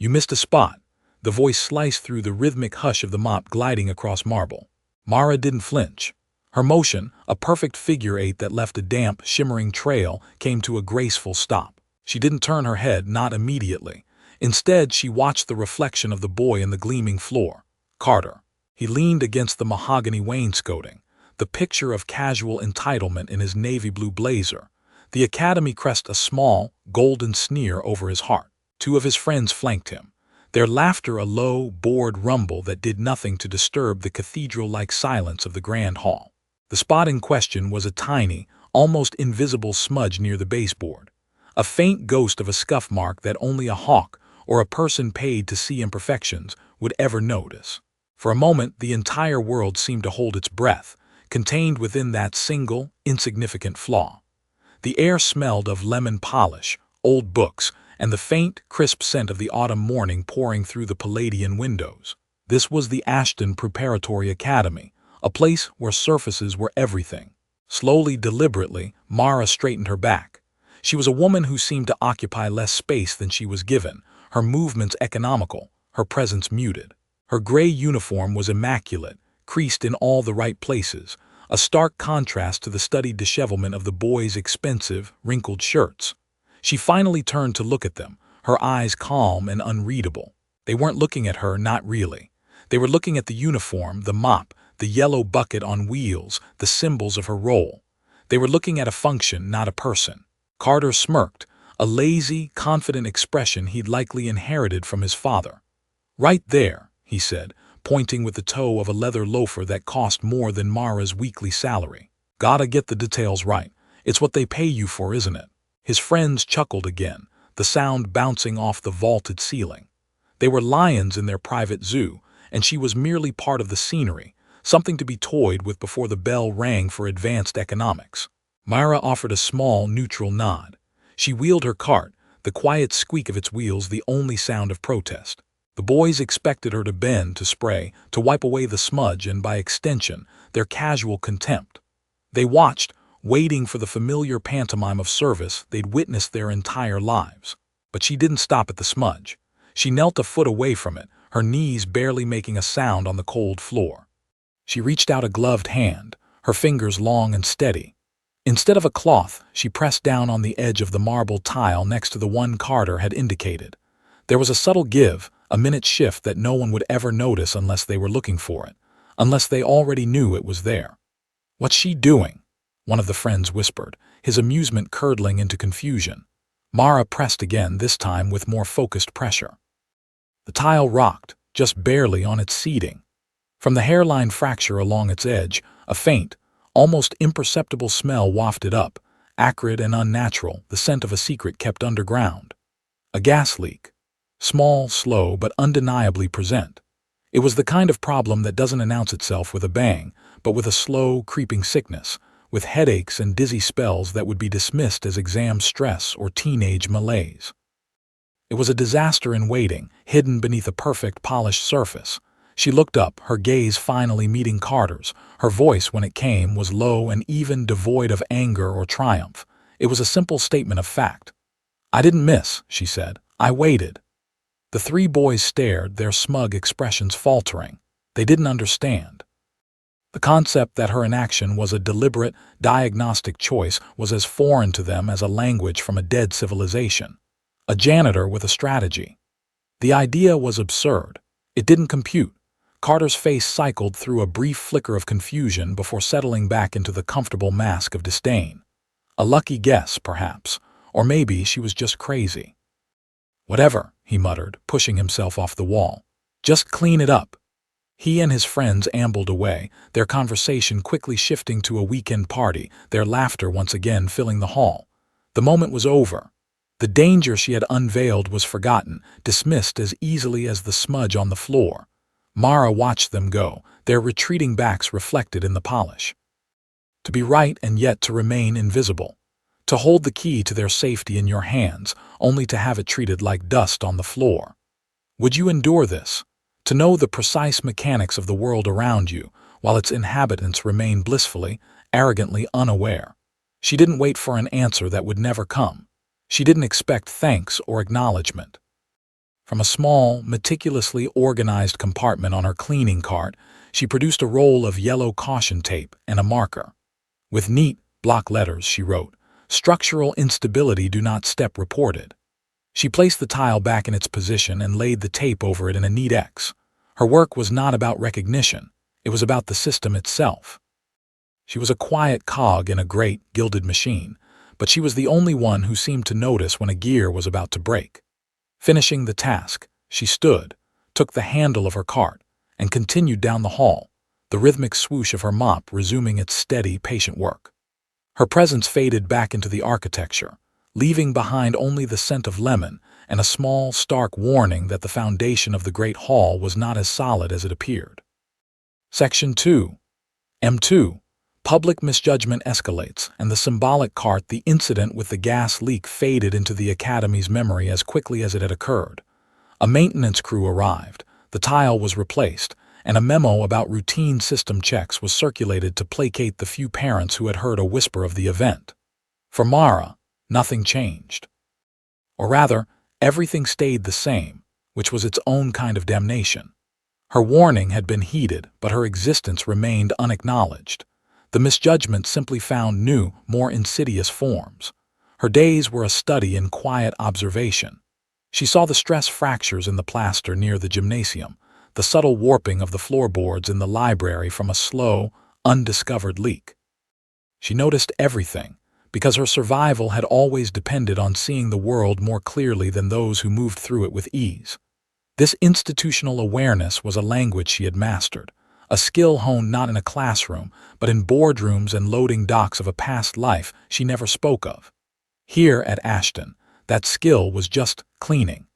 You missed a spot. The voice sliced through the rhythmic hush of the mop gliding across marble. Mara didn't flinch. Her motion, a perfect figure eight that left a damp, shimmering trail, came to a graceful stop. She didn't turn her head, not immediately. Instead, she watched the reflection of the boy in the gleaming floor. Carter. He leaned against the mahogany wainscoting, the picture of casual entitlement in his navy blue blazer. The academy crest a small, golden sneer over his heart. Two of his friends flanked him, their laughter a low, bored rumble that did nothing to disturb the cathedral-like silence of the grand hall. The spot in question was a tiny, almost invisible smudge near the baseboard, a faint ghost of a scuff mark that only a hawk or a person paid to see imperfections would ever notice. For a moment, the entire world seemed to hold its breath, contained within that single, insignificant flaw. The air smelled of lemon polish, old books, and the faint, crisp scent of the autumn morning pouring through the Palladian windows. This was the Ashton Preparatory Academy, a place where surfaces were everything. Slowly, deliberately, Mara straightened her back. She was a woman who seemed to occupy less space than she was given, her movements economical, her presence muted. Her gray uniform was immaculate, creased in all the right places, a stark contrast to the studied dishevelment of the boys' expensive, wrinkled shirts. She finally turned to look at them, her eyes calm and unreadable. They weren't looking at her, not really. They were looking at the uniform, the mop, the yellow bucket on wheels, the symbols of her role. They were looking at a function, not a person. Carter smirked, a lazy, confident expression he'd likely inherited from his father. "Right there," he said, pointing with the toe of a leather loafer that cost more than Mara's weekly salary. "Gotta get the details right. It's what they pay you for, isn't it?" His friends chuckled again, the sound bouncing off the vaulted ceiling. They were lions in their private zoo, and she was merely part of the scenery, something to be toyed with before the bell rang for advanced economics. Myra offered a small, neutral nod. She wheeled her cart, the quiet squeak of its wheels the only sound of protest. The boys expected her to bend, to spray, to wipe away the smudge and, by extension, their casual contempt. They watched, waiting for the familiar pantomime of service they'd witnessed their entire lives. But she didn't stop at the smudge. She knelt a foot away from it, her knees barely making a sound on the cold floor. She reached out a gloved hand, her fingers long and steady. Instead of a cloth, she pressed down on the edge of the marble tile next to the one Carter had indicated. There was a subtle give, a minute shift that no one would ever notice unless they were looking for it, unless they already knew it was there. "What's she doing?" one of the friends whispered, his amusement curdling into confusion. Mara pressed again, this time with more focused pressure. The tile rocked, just barely on its seating. From the hairline fracture along its edge, a faint, almost imperceptible smell wafted up, acrid and unnatural, the scent of a secret kept underground. A gas leak. Small, slow, but undeniably present. It was the kind of problem that doesn't announce itself with a bang, but with a slow, creeping sickness, with headaches and dizzy spells that would be dismissed as exam stress or teenage malaise. It was a disaster in waiting, hidden beneath a perfect, polished surface. She looked up, her gaze finally meeting Carter's. Her voice, when it came, was low and even, devoid of anger or triumph. It was a simple statement of fact. "I didn't miss," she said. "I waited." The three boys stared, their smug expressions faltering. They didn't understand. The concept that her inaction was a deliberate, diagnostic choice was as foreign to them as a language from a dead civilization. A janitor with a strategy. The idea was absurd. It didn't compute. Carter's face cycled through a brief flicker of confusion before settling back into the comfortable mask of disdain. A lucky guess, perhaps, or maybe she was just crazy. "Whatever," he muttered, pushing himself off the wall. "Just clean it up." He and his friends ambled away, their conversation quickly shifting to a weekend party, their laughter once again filling the hall. The moment was over. The danger she had unveiled was forgotten, dismissed as easily as the smudge on the floor. Mara watched them go, their retreating backs reflected in the polish. To be right and yet to remain invisible. To hold the key to their safety in your hands, only to have it treated like dust on the floor. Would you endure this? To know the precise mechanics of the world around you, while its inhabitants remain blissfully, arrogantly unaware. She didn't wait for an answer that would never come. She didn't expect thanks or acknowledgement. From a small, meticulously organized compartment on her cleaning cart, she produced a roll of yellow caution tape and a marker. With neat, block letters, she wrote, "Structural instability, do not step reported." She placed the tile back in its position and laid the tape over it in a neat X. Her work was not about recognition. It was about the system itself. She was a quiet cog in a great, gilded machine, but she was the only one who seemed to notice when a gear was about to break. Finishing the task, she stood, took the handle of her cart, and continued down the hall, the rhythmic swoosh of her mop resuming its steady, patient work. Her presence faded back into the architecture, leaving behind only the scent of lemon and a small, stark warning that the foundation of the great hall was not as solid as it appeared. Section 2. M2. Public misjudgment escalates, and the symbolic cart, the incident with the gas leak, faded into the Academy's memory as quickly as it had occurred. A maintenance crew arrived, the tile was replaced, and a memo about routine system checks was circulated to placate the few parents who had heard a whisper of the event. For Mara, nothing changed. Or rather, everything stayed the same, which was its own kind of damnation. Her warning had been heeded, but her existence remained unacknowledged. The misjudgment simply found new, more insidious forms. Her days were a study in quiet observation. She saw the stress fractures in the plaster near the gymnasium, the subtle warping of the floorboards in the library from a slow, undiscovered leak. She noticed everything, because her survival had always depended on seeing the world more clearly than those who moved through it with ease. This institutional awareness was a language she had mastered, a skill honed not in a classroom, but in boardrooms and loading docks of a past life she never spoke of. Here at Ashton, that skill was just cleaning.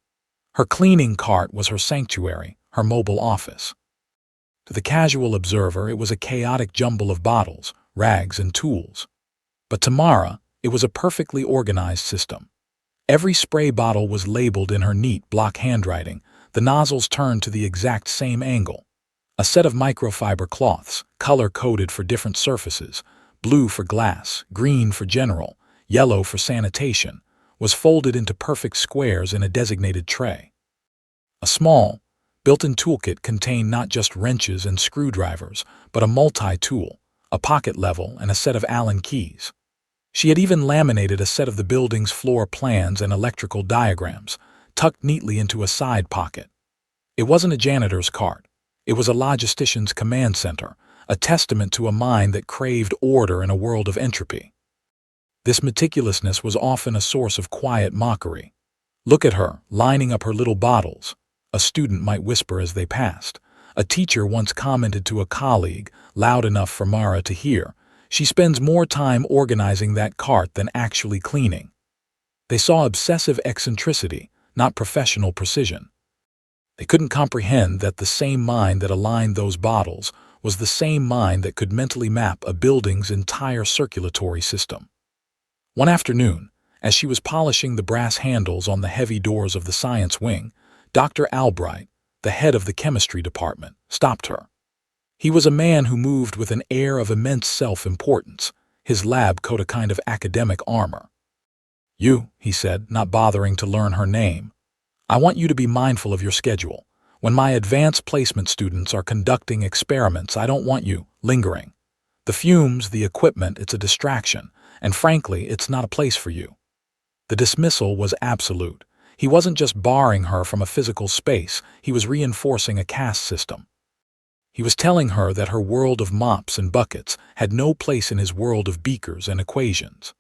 Her cleaning cart was her sanctuary, her mobile office. To the casual observer, it was a chaotic jumble of bottles, rags, and tools. But to Mara, it was a perfectly organized system. Every spray bottle was labeled in her neat block handwriting, the nozzles turned to the exact same angle. A set of microfiber cloths, color-coded for different surfaces, blue for glass, green for general, yellow for sanitation, was folded into perfect squares in a designated tray. A small, built-in toolkit contained not just wrenches and screwdrivers, but a multi-tool, a pocket level, and a set of Allen keys. She had even laminated a set of the building's floor plans and electrical diagrams, tucked neatly into a side pocket. It wasn't a janitor's cart. It was a logistician's command center, a testament to a mind that craved order in a world of entropy. This meticulousness was often a source of quiet mockery. "Look at her, lining up her little bottles," a student might whisper as they passed. A teacher once commented to a colleague, loud enough for Mara to hear, "She spends more time organizing that cart than actually cleaning." They saw obsessive eccentricity, not professional precision. They couldn't comprehend that the same mind that aligned those bottles was the same mind that could mentally map a building's entire circulatory system. One afternoon, as she was polishing the brass handles on the heavy doors of the science wing, Dr. Albright, the head of the chemistry department, stopped her. He was a man who moved with an air of immense self-importance, his lab coat a kind of academic armor. "You," he said, not bothering to learn her name, "I want you to be mindful of your schedule. When my advanced placement students are conducting experiments, I don't want you lingering. The fumes, the equipment, it's a distraction, and frankly, it's not a place for you." The dismissal was absolute. He wasn't just barring her from a physical space, he was reinforcing a caste system. He was telling her that her world of mops and buckets had no place in his world of beakers and equations.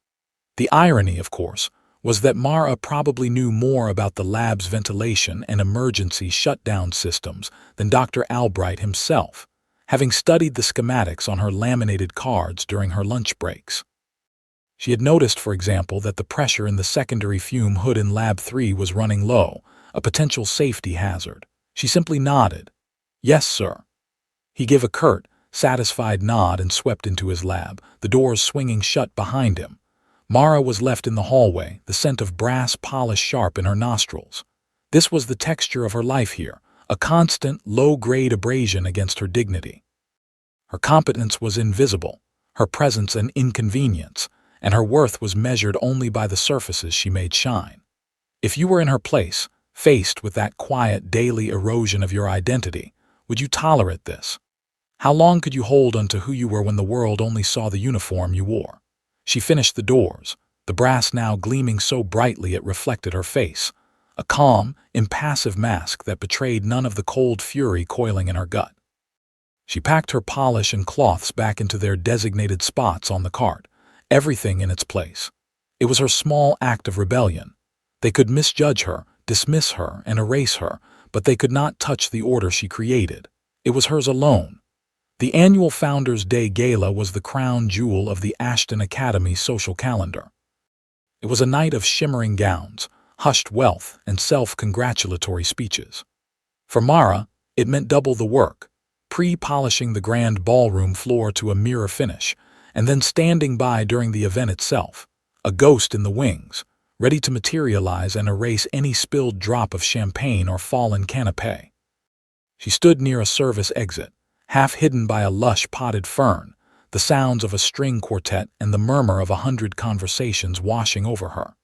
The irony, of course, was that Mara probably knew more about the lab's ventilation and emergency shutdown systems than Dr. Albright himself, having studied the schematics on her laminated cards during her lunch breaks. She had noticed, for example, that the pressure in the secondary fume hood in Lab 3 was running low, a potential safety hazard. She simply nodded. "Yes, sir." He gave a curt, satisfied nod and swept into his lab, the doors swinging shut behind him. Mara was left in the hallway, the scent of brass polish sharp in her nostrils. This was the texture of her life here, a constant, low-grade abrasion against her dignity. Her competence was invisible, her presence an inconvenience, and her worth was measured only by the surfaces she made shine. If you were in her place, Faced with that quiet daily erosion of your identity, would you tolerate this? How long could you hold onto who you were when the world only saw the uniform you wore? She finished the doors, the brass now gleaming so brightly it reflected her face, a calm, impassive mask that betrayed none of the cold fury coiling in her gut. She packed her polish and cloths back into their designated spots on the cart, everything in its place. It was her small act of rebellion. They could misjudge her, dismiss her, and erase her, but they could not touch the order she created. It was hers alone. The annual Founders' Day Gala was the crown jewel of the Ashton Academy social calendar. It was a night of shimmering gowns, hushed wealth, and self-congratulatory speeches. For Mara, it meant double the work, pre-polishing the grand ballroom floor to a mirror finish, and then standing by during the event itself, a ghost in the wings, ready to materialize and erase any spilled drop of champagne or fallen canapé. She stood near a service exit, half hidden by a lush potted fern, the sounds of a string quartet and the murmur of 100 conversations washing over her.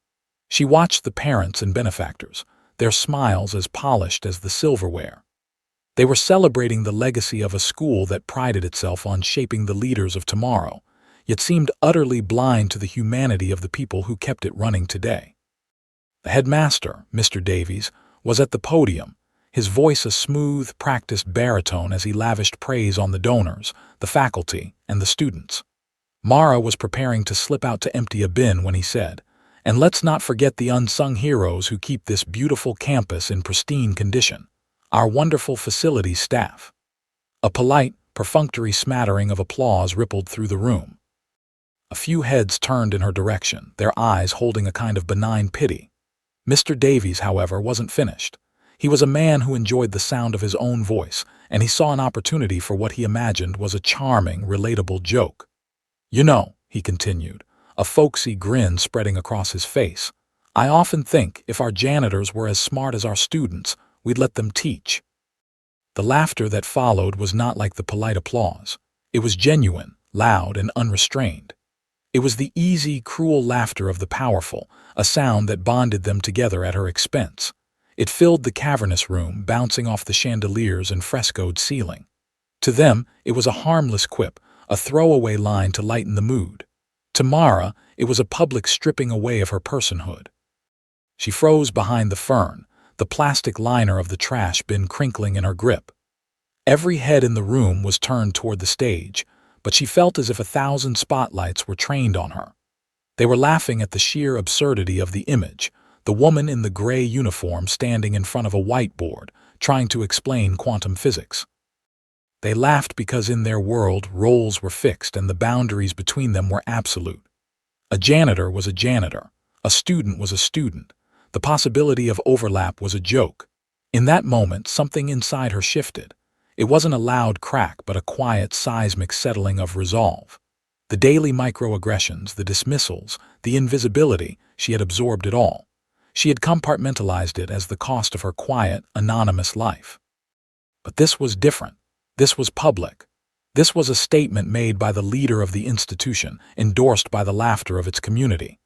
She watched the parents and benefactors, their smiles as polished as the silverware. They were celebrating the legacy of a school that prided itself on shaping the leaders of tomorrow, yet seemed utterly blind to the humanity of the people who kept it running today. The headmaster, Mr. Davies, was at the podium, his voice a smooth, practiced baritone as he lavished praise on the donors, the faculty, and the students. Mara was preparing to slip out to empty a bin when he said, "And let's not forget the unsung heroes who keep this beautiful campus in pristine condition, our wonderful facilities staff." A polite, perfunctory smattering of applause rippled through the room. A few heads turned in her direction, their eyes holding a kind of benign pity. Mr. Davies, however, wasn't finished. He was a man who enjoyed the sound of his own voice, and he saw an opportunity for what he imagined was a charming, relatable joke. "You know," he continued, a folksy grin spreading across his face, "I often think if our janitors were as smart as our students, we'd let them teach." The laughter that followed was not like the polite applause. It was genuine, loud, and unrestrained. It was the easy, cruel laughter of the powerful, a sound that bonded them together at her expense. It filled the cavernous room, bouncing off the chandeliers and frescoed ceiling. To them, it was a harmless quip, a throwaway line to lighten the mood. To Mara, it was a public stripping away of her personhood. She froze behind the fern, the plastic liner of the trash bin crinkling in her grip. Every head in the room was turned toward the stage, but she felt as if 1,000 spotlights were trained on her. They were laughing at the sheer absurdity of the image, the woman in the gray uniform standing in front of a whiteboard, trying to explain quantum physics. They laughed because in their world, roles were fixed and the boundaries between them were absolute. A janitor was a janitor, a student was a student. The possibility of overlap was a joke. In that moment, something inside her shifted. It wasn't a loud crack, but a quiet, seismic settling of resolve. The daily microaggressions, the dismissals, the invisibility, she had absorbed it all. She had compartmentalized it as the cost of her quiet, anonymous life. But this was different. This was public. This was a statement made by the leader of the institution, endorsed by the laughter of its community.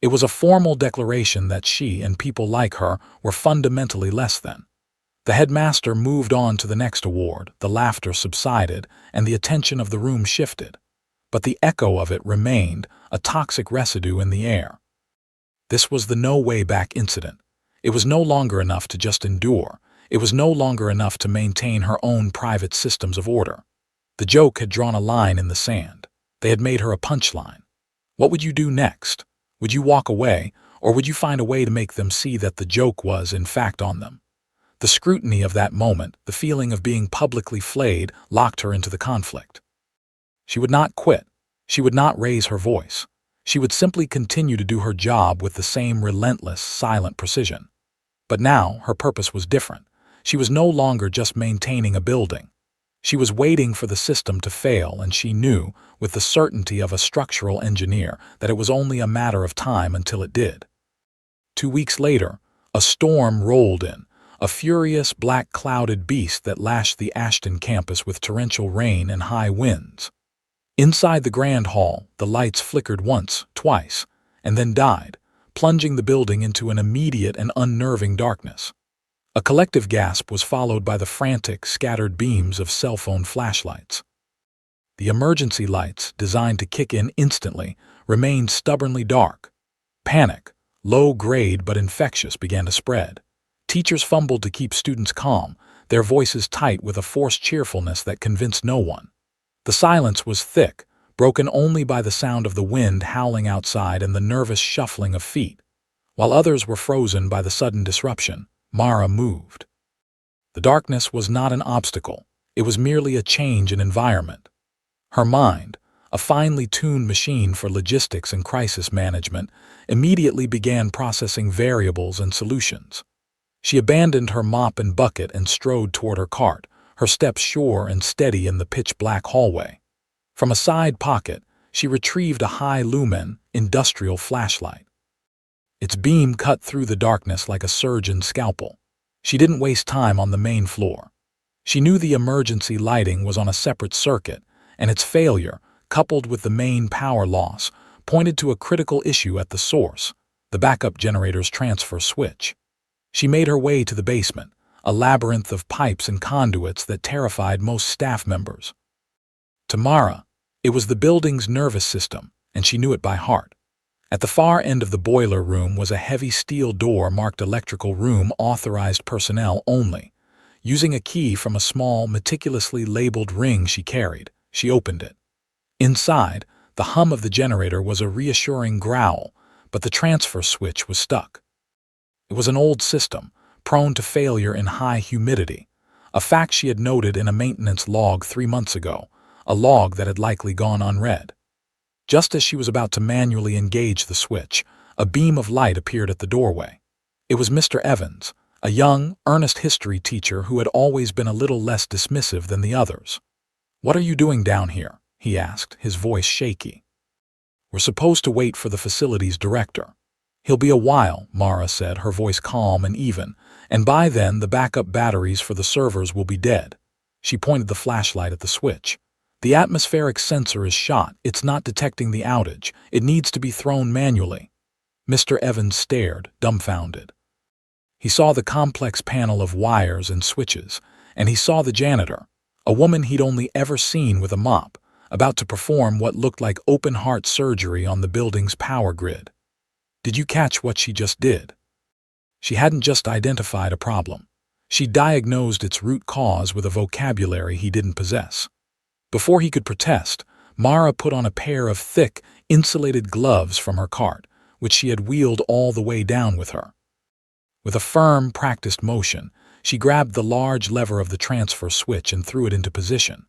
It was a formal declaration that she and people like her were fundamentally less than. The headmaster moved on to the next award, the laughter subsided, and the attention of the room shifted. But the echo of it remained, a toxic residue in the air. This was the no-way-back incident. It was no longer enough to just endure. It was no longer enough to maintain her own private systems of order. The joke had drawn a line in the sand. They had made her a punchline. What would you do next? Would you walk away, or would you find a way to make them see that the joke was, in fact, on them? The scrutiny of that moment, the feeling of being publicly flayed, locked her into the conflict. She would not quit. She would not raise her voice. She would simply continue to do her job with the same relentless, silent precision. But now, her purpose was different. She was no longer just maintaining a building. She was waiting for the system to fail, and she knew, with the certainty of a structural engineer, that it was only a matter of time until it did. 2 weeks later, a storm rolled in, a furious, black-clouded beast that lashed the Ashton campus with torrential rain and high winds. Inside the grand hall, the lights flickered once, twice, and then died, plunging the building into an immediate and unnerving darkness. A collective gasp was followed by the frantic, scattered beams of cell phone flashlights. The emergency lights, designed to kick in instantly, remained stubbornly dark. Panic, low grade but infectious, began to spread. Teachers fumbled to keep students calm, their voices tight with a forced cheerfulness that convinced no one. The silence was thick, broken only by the sound of the wind howling outside and the nervous shuffling of feet. While others were frozen by the sudden disruption, Mara moved. The darkness was not an obstacle, it was merely a change in environment. Her mind, a finely tuned machine for logistics and crisis management, immediately began processing variables and solutions. She abandoned her mop and bucket and strode toward her cart, her steps sure and steady in the pitch-black hallway. From a side pocket, she retrieved a high-lumen, industrial flashlight. Its beam cut through the darkness like a surgeon's scalpel. She didn't waste time on the main floor. She knew the emergency lighting was on a separate circuit, and its failure, coupled with the main power loss, pointed to a critical issue at the source, the backup generator's transfer switch. She made her way to the basement, a labyrinth of pipes and conduits that terrified most staff members. To Mara, it was the building's nervous system, and she knew it by heart. At the far end of the boiler room was a heavy steel door marked Electrical Room Authorized Personnel Only. Using a key from a small, meticulously labeled ring she carried, she opened it. Inside, the hum of the generator was a reassuring growl, but the transfer switch was stuck. It was an old system, prone to failure in high humidity, a fact she had noted in a maintenance log 3 months ago, a log that had likely gone unread. Just as she was about to manually engage the switch, a beam of light appeared at the doorway. It was Mr. Evans, a young, earnest history teacher who had always been a little less dismissive than the others. "What are you doing down here?" he asked, his voice shaky. "We're supposed to wait for the facilities director." "He'll be a while," Mara said, her voice calm and even, "and by then the backup batteries for the servers will be dead." She pointed the flashlight at the switch. "The atmospheric sensor is shot. It's not detecting the outage. It needs to be thrown manually." Mr. Evans stared, dumbfounded. He saw the complex panel of wires and switches, and he saw the janitor, a woman he'd only ever seen with a mop, about to perform what looked like open-heart surgery on the building's power grid. Did you catch what she just did? She hadn't just identified a problem. She diagnosed its root cause with a vocabulary he didn't possess. Before he could protest, Mara put on a pair of thick, insulated gloves from her cart, which she had wheeled all the way down with her. With a firm, practiced motion, she grabbed the large lever of the transfer switch and threw it into position.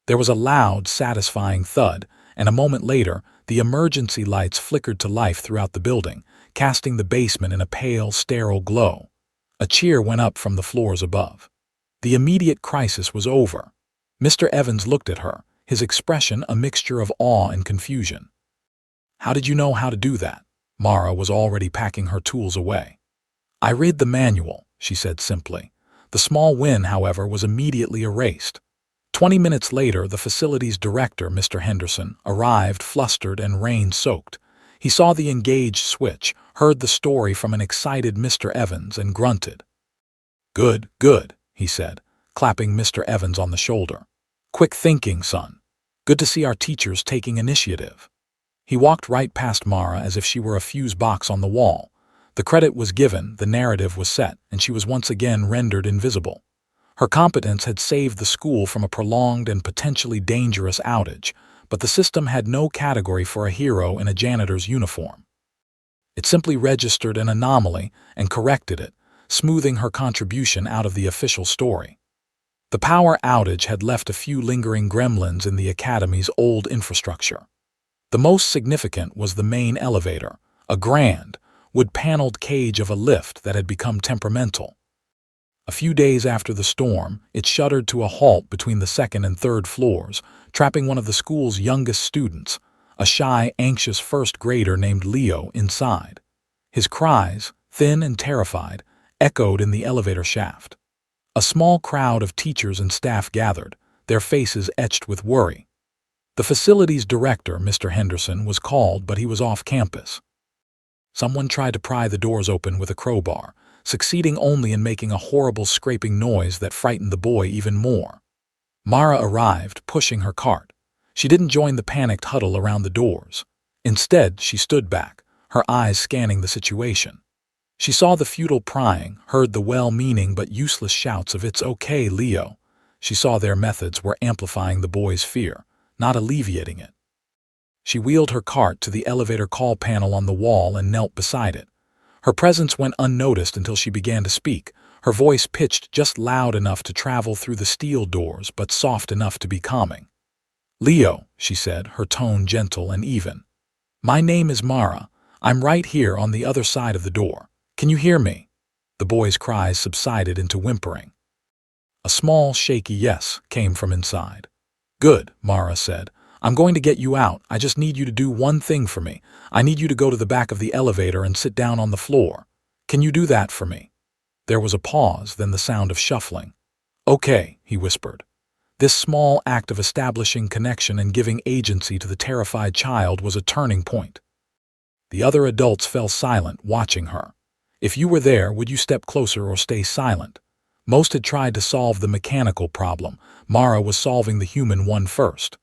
There was a loud, satisfying thud, and a moment later, the emergency lights flickered to life throughout the building, casting the basement in a pale, sterile glow. A cheer went up from the floors above. The immediate crisis was over. Mr. Evans looked at her, his expression a mixture of awe and confusion. "How did you know how to do that?" Mara was already packing her tools away. "I read the manual," she said simply. The small win, however, was immediately erased. 20 minutes later, the facility's director, Mr. Henderson, arrived flustered and rain-soaked. He saw the engaged switch, heard the story from an excited Mr. Evans, and grunted. "Good, good," he said, clapping Mr. Evans on the shoulder. "Quick thinking, son. Good to see our teachers taking initiative." He walked right past Mara as if she were a fuse box on the wall. The credit was given, the narrative was set, and she was once again rendered invisible. Her competence had saved the school from a prolonged and potentially dangerous outage, but the system had no category for a hero in a janitor's uniform. It simply registered an anomaly and corrected it, smoothing her contribution out of the official story. The power outage had left a few lingering gremlins in the academy's old infrastructure. The most significant was the main elevator, a grand, wood-paneled cage of a lift that had become temperamental. A few days after the storm, it shuddered to a halt between the second and third floors, trapping one of the school's youngest students, a shy, anxious first grader named Leo, inside. His cries, thin and terrified, echoed in the elevator shaft. A small crowd of teachers and staff gathered, their faces etched with worry. The facility's director, Mr. Henderson, was called, but he was off campus. Someone tried to pry the doors open with a crowbar, succeeding only in making a horrible scraping noise that frightened the boy even more. Mara arrived, pushing her cart. She didn't join the panicked huddle around the doors. Instead, she stood back, her eyes scanning the situation. She saw the futile prying, heard the well-meaning but useless shouts of "It's okay, Leo." She saw their methods were amplifying the boy's fear, not alleviating it. She wheeled her cart to the elevator call panel on the wall and knelt beside it. Her presence went unnoticed until she began to speak, her voice pitched just loud enough to travel through the steel doors but soft enough to be calming. "Leo," she said, her tone gentle and even. "My name is Mara. I'm right here on the other side of the door. Can you hear me?" The boy's cries subsided into whimpering. A small, shaky yes came from inside. "Good," Mara said. "I'm going to get you out. I just need you to do one thing for me. I need you to go to the back of the elevator and sit down on the floor. Can you do that for me?" There was a pause, then the sound of shuffling. "Okay," he whispered. This small act of establishing connection and giving agency to the terrified child was a turning point. The other adults fell silent, watching her. If you were there, would you step closer or stay silent? Most had tried to solve the mechanical problem. Mara was solving the human one first.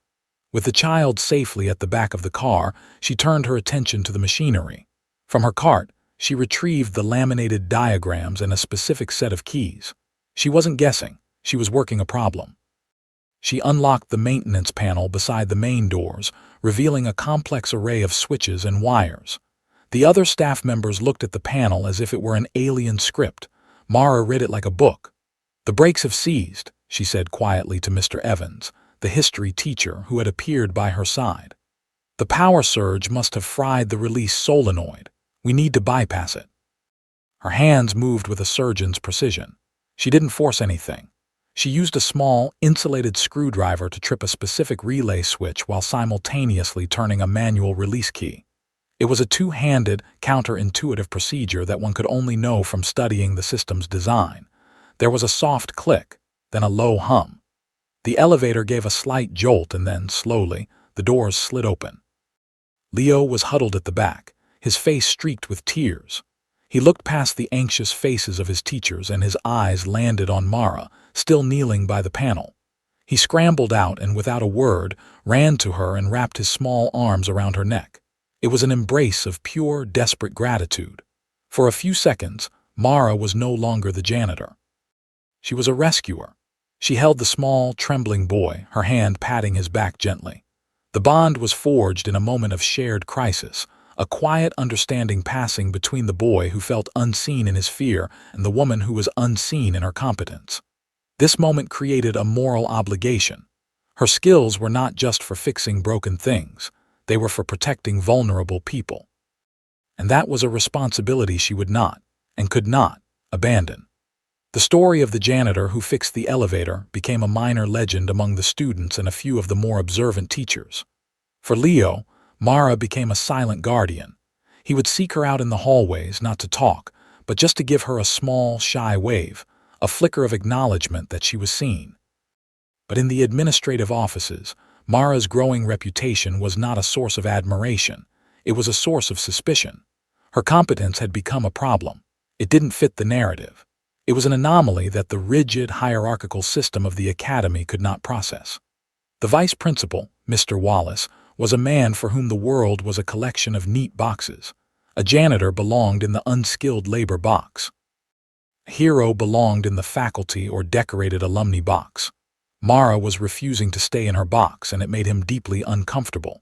With the child safely at the back of the car, she turned her attention to the machinery. From her cart, she retrieved the laminated diagrams and a specific set of keys. She wasn't guessing, she was working a problem. She unlocked the maintenance panel beside the main doors, revealing a complex array of switches and wires. The other staff members looked at the panel as if it were an alien script. Mara read it like a book. "The brakes have seized," she said quietly to Mr. Evans, the history teacher who had appeared by her side. "The power surge must have fried the release solenoid. We need to bypass it." Her hands moved with a surgeon's precision. She didn't force anything. She used a small, insulated screwdriver to trip a specific relay switch while simultaneously turning a manual release key. It was a two-handed, counterintuitive procedure that one could only know from studying the system's design. There was a soft click, then a low hum. The elevator gave a slight jolt and then, slowly, the doors slid open. Leo was huddled at the back, his face streaked with tears. He looked past the anxious faces of his teachers and his eyes landed on Mara, still kneeling by the panel. He scrambled out and, without a word, ran to her and wrapped his small arms around her neck. It was an embrace of pure, desperate gratitude. For a few seconds, Mara was no longer the janitor. She was a rescuer. She held the small, trembling boy, her hand patting his back gently. The bond was forged in a moment of shared crisis, a quiet understanding passing between the boy who felt unseen in his fear and the woman who was unseen in her competence. This moment created a moral obligation. Her skills were not just for fixing broken things, they were for protecting vulnerable people. And that was a responsibility she would not, and could not, abandon. The story of the janitor who fixed the elevator became a minor legend among the students and a few of the more observant teachers. For Leo, Mara became a silent guardian. He would seek her out in the hallways, not to talk, but just to give her a small, shy wave, a flicker of acknowledgement that she was seen. But in the administrative offices, Mara's growing reputation was not a source of admiration. It was a source of suspicion. Her competence had become a problem. It didn't fit the narrative. It was an anomaly that the rigid, hierarchical system of the academy could not process. The vice principal, Mr. Wallace, was a man for whom the world was a collection of neat boxes. A janitor belonged in the unskilled labor box. A hero belonged in the faculty or decorated alumni box. Mara was refusing to stay in her box, and it made him deeply uncomfortable.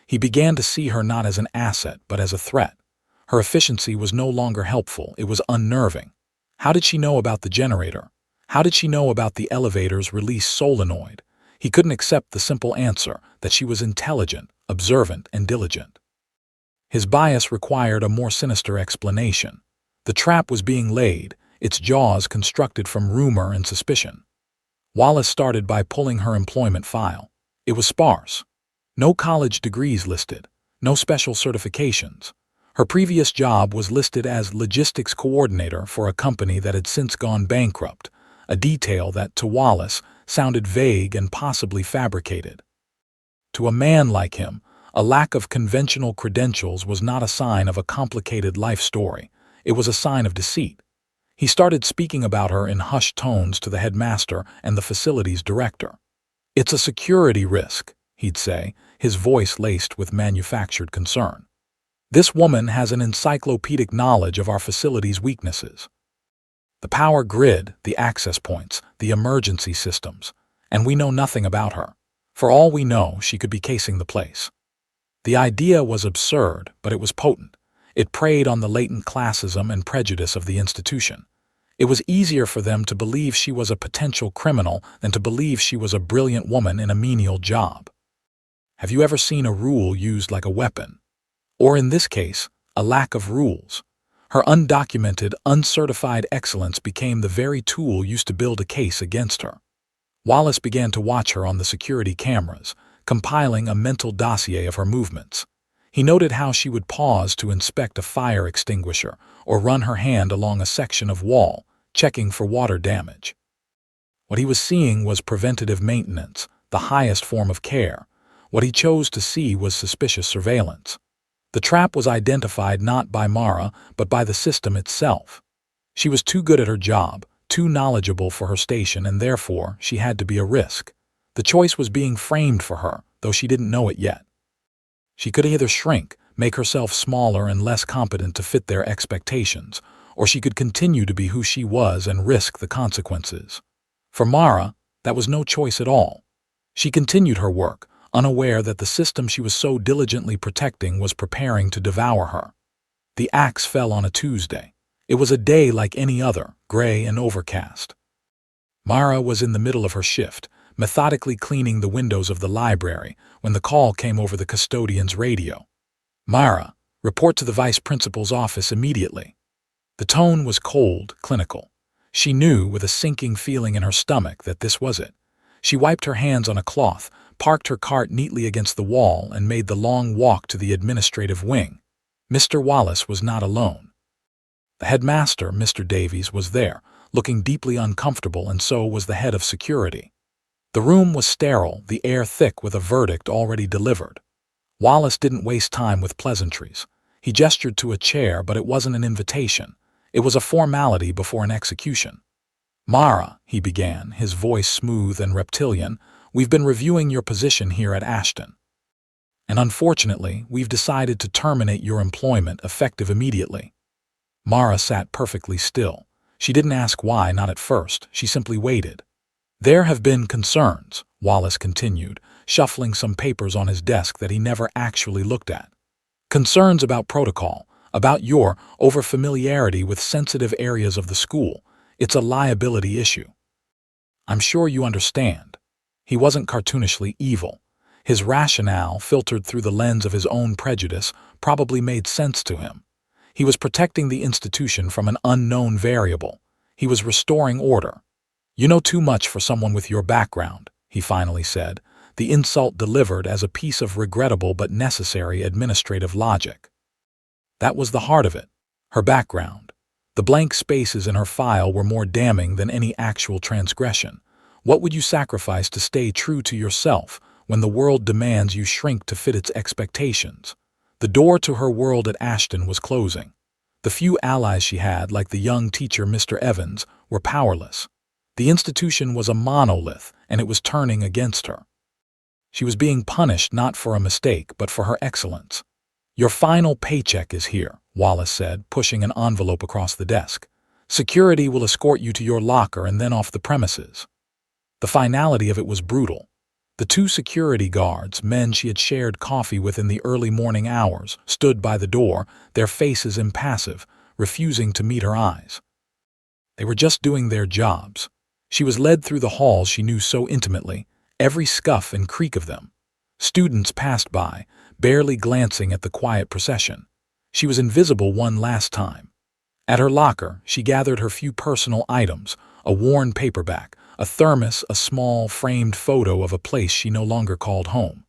He began to see her not as an asset, but as a threat. Her efficiency was no longer helpful, it was unnerving. How did she know about the generator? How did she know about the elevator's release solenoid? He couldn't accept the simple answer that she was intelligent, observant, and diligent. His bias required a more sinister explanation. The trap was being laid, its jaws constructed from rumor and suspicion. Wallace started by pulling her employment file. It was sparse. No college degrees listed, no special certifications. Her previous job was listed as logistics coordinator for a company that had since gone bankrupt, a detail that, to Wallace, sounded vague and possibly fabricated. To a man like him, a lack of conventional credentials was not a sign of a complicated life story. It was a sign of deceit. He started speaking about her in hushed tones to the headmaster and the facility's director. "It's a security risk," he'd say, his voice laced with manufactured concern. "This woman has an encyclopedic knowledge of our facility's weaknesses. The power grid, the access points, the emergency systems, and we know nothing about her. For all we know, she could be casing the place." The idea was absurd, but it was potent. It preyed on the latent classism and prejudice of the institution. It was easier for them to believe she was a potential criminal than to believe she was a brilliant woman in a menial job. Have you ever seen a rule used like a weapon? Or in this case, a lack of rules. Her undocumented, uncertified excellence became the very tool used to build a case against her. Wallace began to watch her on the security cameras, compiling a mental dossier of her movements. He noted how she would pause to inspect a fire extinguisher or run her hand along a section of wall, checking for water damage. What he was seeing was preventative maintenance, the highest form of care. What he chose to see was suspicious surveillance. The trap was identified not by Mara, but by the system itself. She was too good at her job, too knowledgeable for her station, and therefore she had to be a risk. The choice was being framed for her, though she didn't know it yet. She could either shrink, make herself smaller and less competent to fit their expectations, or she could continue to be who she was and risk the consequences. For Mara, that was no choice at all. She continued her work, unaware that the system she was so diligently protecting was preparing to devour her. The axe fell on a Tuesday. It was a day like any other, gray and overcast. Mara was in the middle of her shift, methodically cleaning the windows of the library, when the call came over the custodian's radio. "Mara, report to the vice principal's office immediately." The tone was cold, clinical. She knew with a sinking feeling in her stomach that this was it. She wiped her hands on a cloth, parked her cart neatly against the wall, and made the long walk to the administrative wing. Mr. Wallace was not alone. The headmaster, Mr. Davies, was there, looking deeply uncomfortable, and so was the head of security. The room was sterile, the air thick with a verdict already delivered. Wallace didn't waste time with pleasantries. He gestured to a chair, but it wasn't an invitation. It was a formality before an execution. "Mara," he began, his voice smooth and reptilian, "we've been reviewing your position here at Ashton. And unfortunately, we've decided to terminate your employment effective immediately." Mara sat perfectly still. She didn't ask why, not at first. She simply waited. "There have been concerns," Wallace continued, shuffling some papers on his desk that he never actually looked at. "Concerns about protocol, about your overfamiliarity with sensitive areas of the school. It's a liability issue. I'm sure you understand." He wasn't cartoonishly evil. His rationale, filtered through the lens of his own prejudice, probably made sense to him. He was protecting the institution from an unknown variable. He was restoring order. "You know too much for someone with your background," he finally said, the insult delivered as a piece of regrettable but necessary administrative logic. That was the heart of it, her background. The blank spaces in her file were more damning than any actual transgression. What would you sacrifice to stay true to yourself when the world demands you shrink to fit its expectations? The door to her world at Ashton was closing. The few allies she had, like the young teacher Mr. Evans, were powerless. The institution was a monolith, and it was turning against her. She was being punished not for a mistake, but for her excellence. "Your final paycheck is here," Wallace said, pushing an envelope across the desk. "Security will escort you to your locker and then off the premises." The finality of it was brutal. The two security guards, men she had shared coffee with in the early morning hours, stood by the door, their faces impassive, refusing to meet her eyes. They were just doing their jobs. She was led through the halls she knew so intimately, every scuff and creak of them. Students passed by, barely glancing at the quiet procession. She was invisible one last time. At her locker, she gathered her few personal items, a worn paperback, a thermos, a small, framed photo of a place she no longer called home.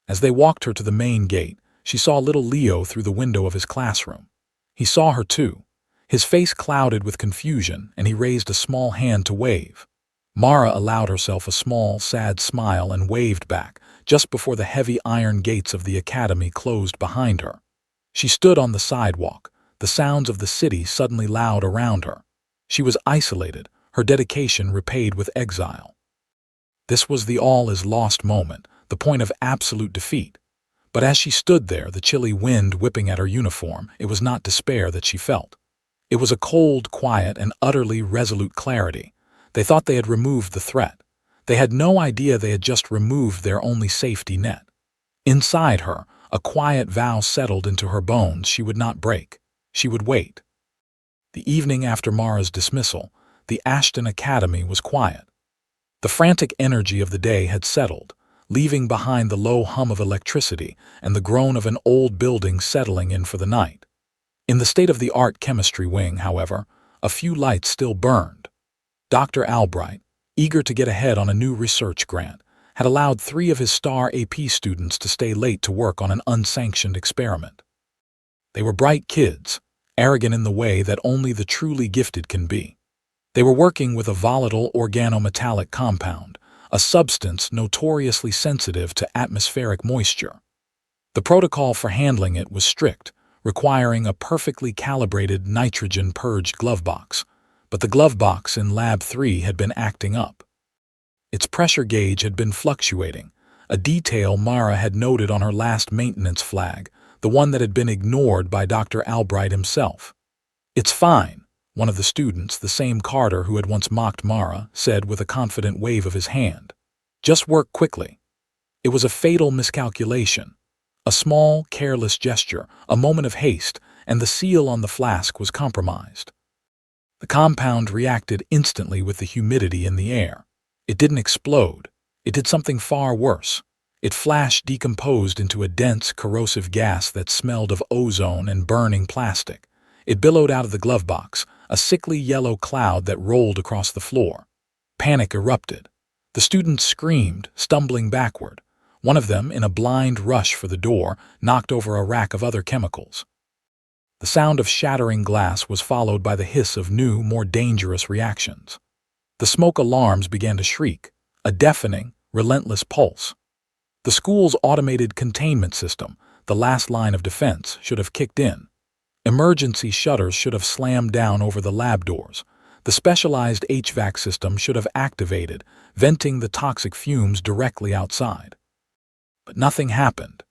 As they walked her to the main gate, she saw little Leo through the window of his classroom. He saw her too. His face clouded with confusion, and he raised a small hand to wave. Mara allowed herself a small, sad smile and waved back, just before the heavy iron gates of the academy closed behind her. She stood on the sidewalk, the sounds of the city suddenly loud around her. She was isolated, her dedication repaid with exile. This was the all-is-lost moment, the point of absolute defeat. But as she stood there, the chilly wind whipping at her uniform, it was not despair that she felt. It was a cold, quiet, and utterly resolute clarity. They thought they had removed the threat. They had no idea they had just removed their only safety net. Inside her, a quiet vow settled into her bones she would not break. She would wait. The evening after Mara's dismissal, the Ashton Academy was quiet. The frantic energy of the day had settled, leaving behind the low hum of electricity and the groan of an old building settling in for the night. In the state-of-the-art chemistry wing, however, a few lights still burned. Dr. Albright, eager to get ahead on a new research grant, had allowed 3 of his star AP students to stay late to work on an unsanctioned experiment. They were bright kids, arrogant in the way that only the truly gifted can be. They were working with a volatile organometallic compound, a substance notoriously sensitive to atmospheric moisture. The protocol for handling it was strict, requiring a perfectly calibrated nitrogen-purged glove box, but the glove box in Lab 3 had been acting up. Its pressure gauge had been fluctuating, a detail Mara had noted on her last maintenance flag, the one that had been ignored by Dr. Albright himself. "It's fine," one of the students, the same Carter who had once mocked Mara, said with a confident wave of his hand. "Just work quickly." It was a fatal miscalculation. A small, careless gesture, a moment of haste, and the seal on the flask was compromised. The compound reacted instantly with the humidity in the air. It didn't explode. It did something far worse. It flash decomposed into a dense, corrosive gas that smelled of ozone and burning plastic. It billowed out of the glove box, a sickly yellow cloud that rolled across the floor. Panic erupted. The students screamed, stumbling backward. One of them, in a blind rush for the door, knocked over a rack of other chemicals. The sound of shattering glass was followed by the hiss of new, more dangerous reactions. The smoke alarms began to shriek, a deafening, relentless pulse. The school's automated containment system, the last line of defense, should have kicked in. Emergency shutters should have slammed down over the lab doors. The specialized HVAC system should have activated, venting the toxic fumes directly outside. But nothing happened.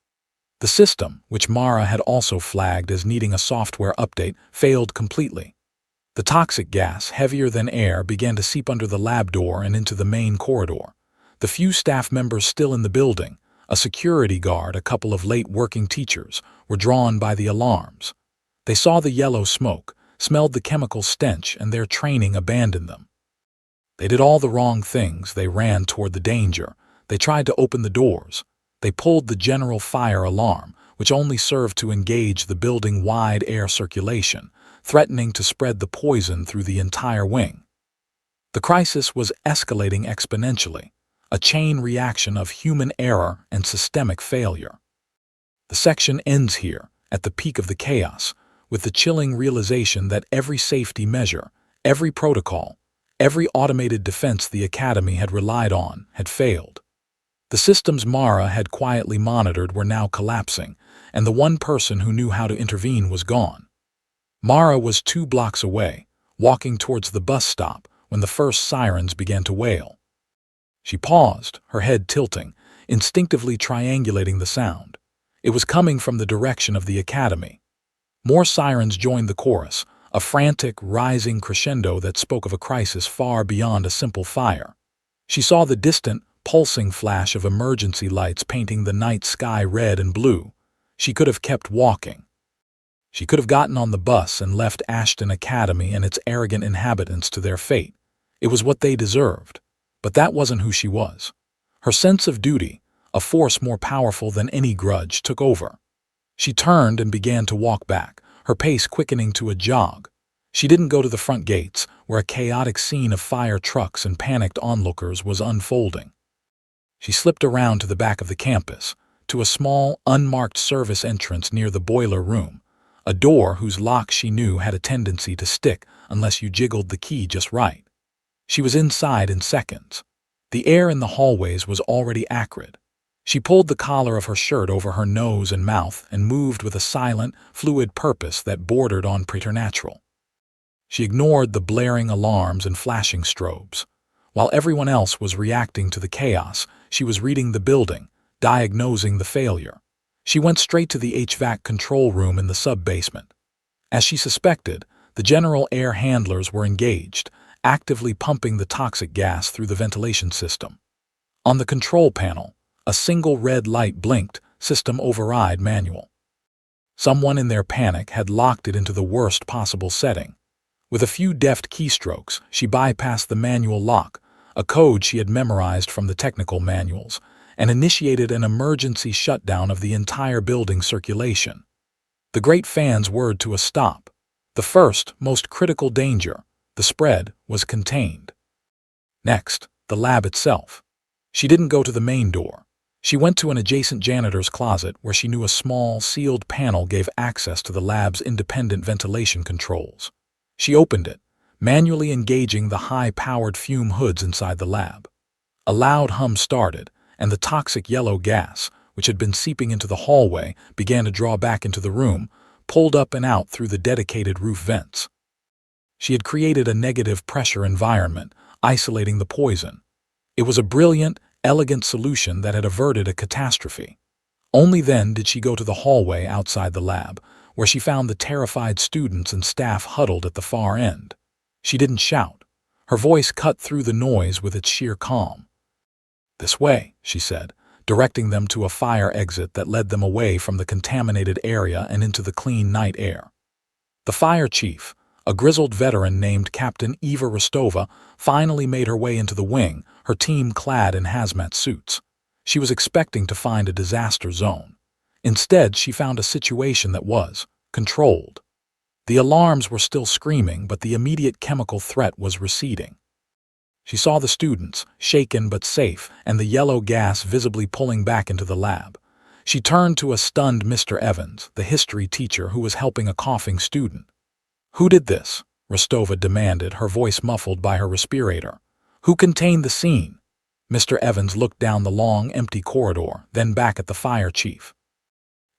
The system, which Mara had also flagged as needing a software update, failed completely. The toxic gas, heavier than air, began to seep under the lab door and into the main corridor. The few staff members still in the building, a security guard, a couple of late working teachers, were drawn by the alarms. They saw the yellow smoke, smelled the chemical stench, and their training abandoned them. They did all the wrong things. They ran toward the danger. They tried to open the doors. They pulled the general fire alarm, which only served to engage the building-wide air circulation, threatening to spread the poison through the entire wing. The crisis was escalating exponentially, a chain reaction of human error and systemic failure. The section ends here, at the peak of the chaos, with the chilling realization that every safety measure, every protocol, every automated defense the Academy had relied on had failed. The systems Mara had quietly monitored were now collapsing, and the one person who knew how to intervene was gone. Mara was 2 blocks away, walking towards the bus stop when the first sirens began to wail. She paused, her head tilting, instinctively triangulating the sound. It was coming from the direction of the Academy. More sirens joined the chorus, a frantic, rising crescendo that spoke of a crisis far beyond a simple fire. She saw the distant, pulsing flash of emergency lights painting the night sky red and blue. She could have kept walking. She could have gotten on the bus and left Ashton Academy and its arrogant inhabitants to their fate. It was what they deserved. But that wasn't who she was. Her sense of duty, a force more powerful than any grudge, took over. She turned and began to walk back, her pace quickening to a jog. She didn't go to the front gates, where a chaotic scene of fire trucks and panicked onlookers was unfolding. She slipped around to the back of the campus, to a small, unmarked service entrance near the boiler room, a door whose lock she knew had a tendency to stick unless you jiggled the key just right. She was inside in seconds. The air in the hallways was already acrid. She pulled the collar of her shirt over her nose and mouth and moved with a silent, fluid purpose that bordered on preternatural. She ignored the blaring alarms and flashing strobes. While everyone else was reacting to the chaos, she was reading the building, diagnosing the failure. She went straight to the HVAC control room in the sub-basement. As she suspected, the general air handlers were engaged, actively pumping the toxic gas through the ventilation system. On the control panel, a single red light blinked, system override manual. Someone in their panic had locked it into the worst possible setting. With a few deft keystrokes, she bypassed the manual lock, a code she had memorized from the technical manuals, and initiated an emergency shutdown of the entire building circulation. The great fans whirred to a stop. The first, most critical danger, the spread, was contained. Next, the lab itself. She didn't go to the main door. She went to an adjacent janitor's closet where she knew a small, sealed panel gave access to the lab's independent ventilation controls. She opened it, manually engaging the high-powered fume hoods inside the lab. A loud hum started, and the toxic yellow gas, which had been seeping into the hallway, began to draw back into the room, pulled up and out through the dedicated roof vents. She had created a negative pressure environment, isolating the poison. It was a brilliant, elegant solution that had averted a catastrophe. Only then did she go to the hallway outside the lab, where she found the terrified students and staff huddled at the far end. She didn't shout. Her voice cut through the noise with its sheer calm. "This way," she said, directing them to a fire exit that led them away from the contaminated area and into the clean night air. The fire chief, a grizzled veteran named Captain Eva Rostova, finally made her way into the wing, her team clad in hazmat suits. She was expecting to find a disaster zone. Instead, she found a situation that was controlled. The alarms were still screaming, but the immediate chemical threat was receding. She saw the students, shaken but safe, and the yellow gas visibly pulling back into the lab. She turned to a stunned Mr. Evans, the history teacher who was helping a coughing student. "Who did this?" Rostova demanded, her voice muffled by her respirator. "Who contained the scene?" Mr. Evans looked down the long, empty corridor, then back at the fire chief.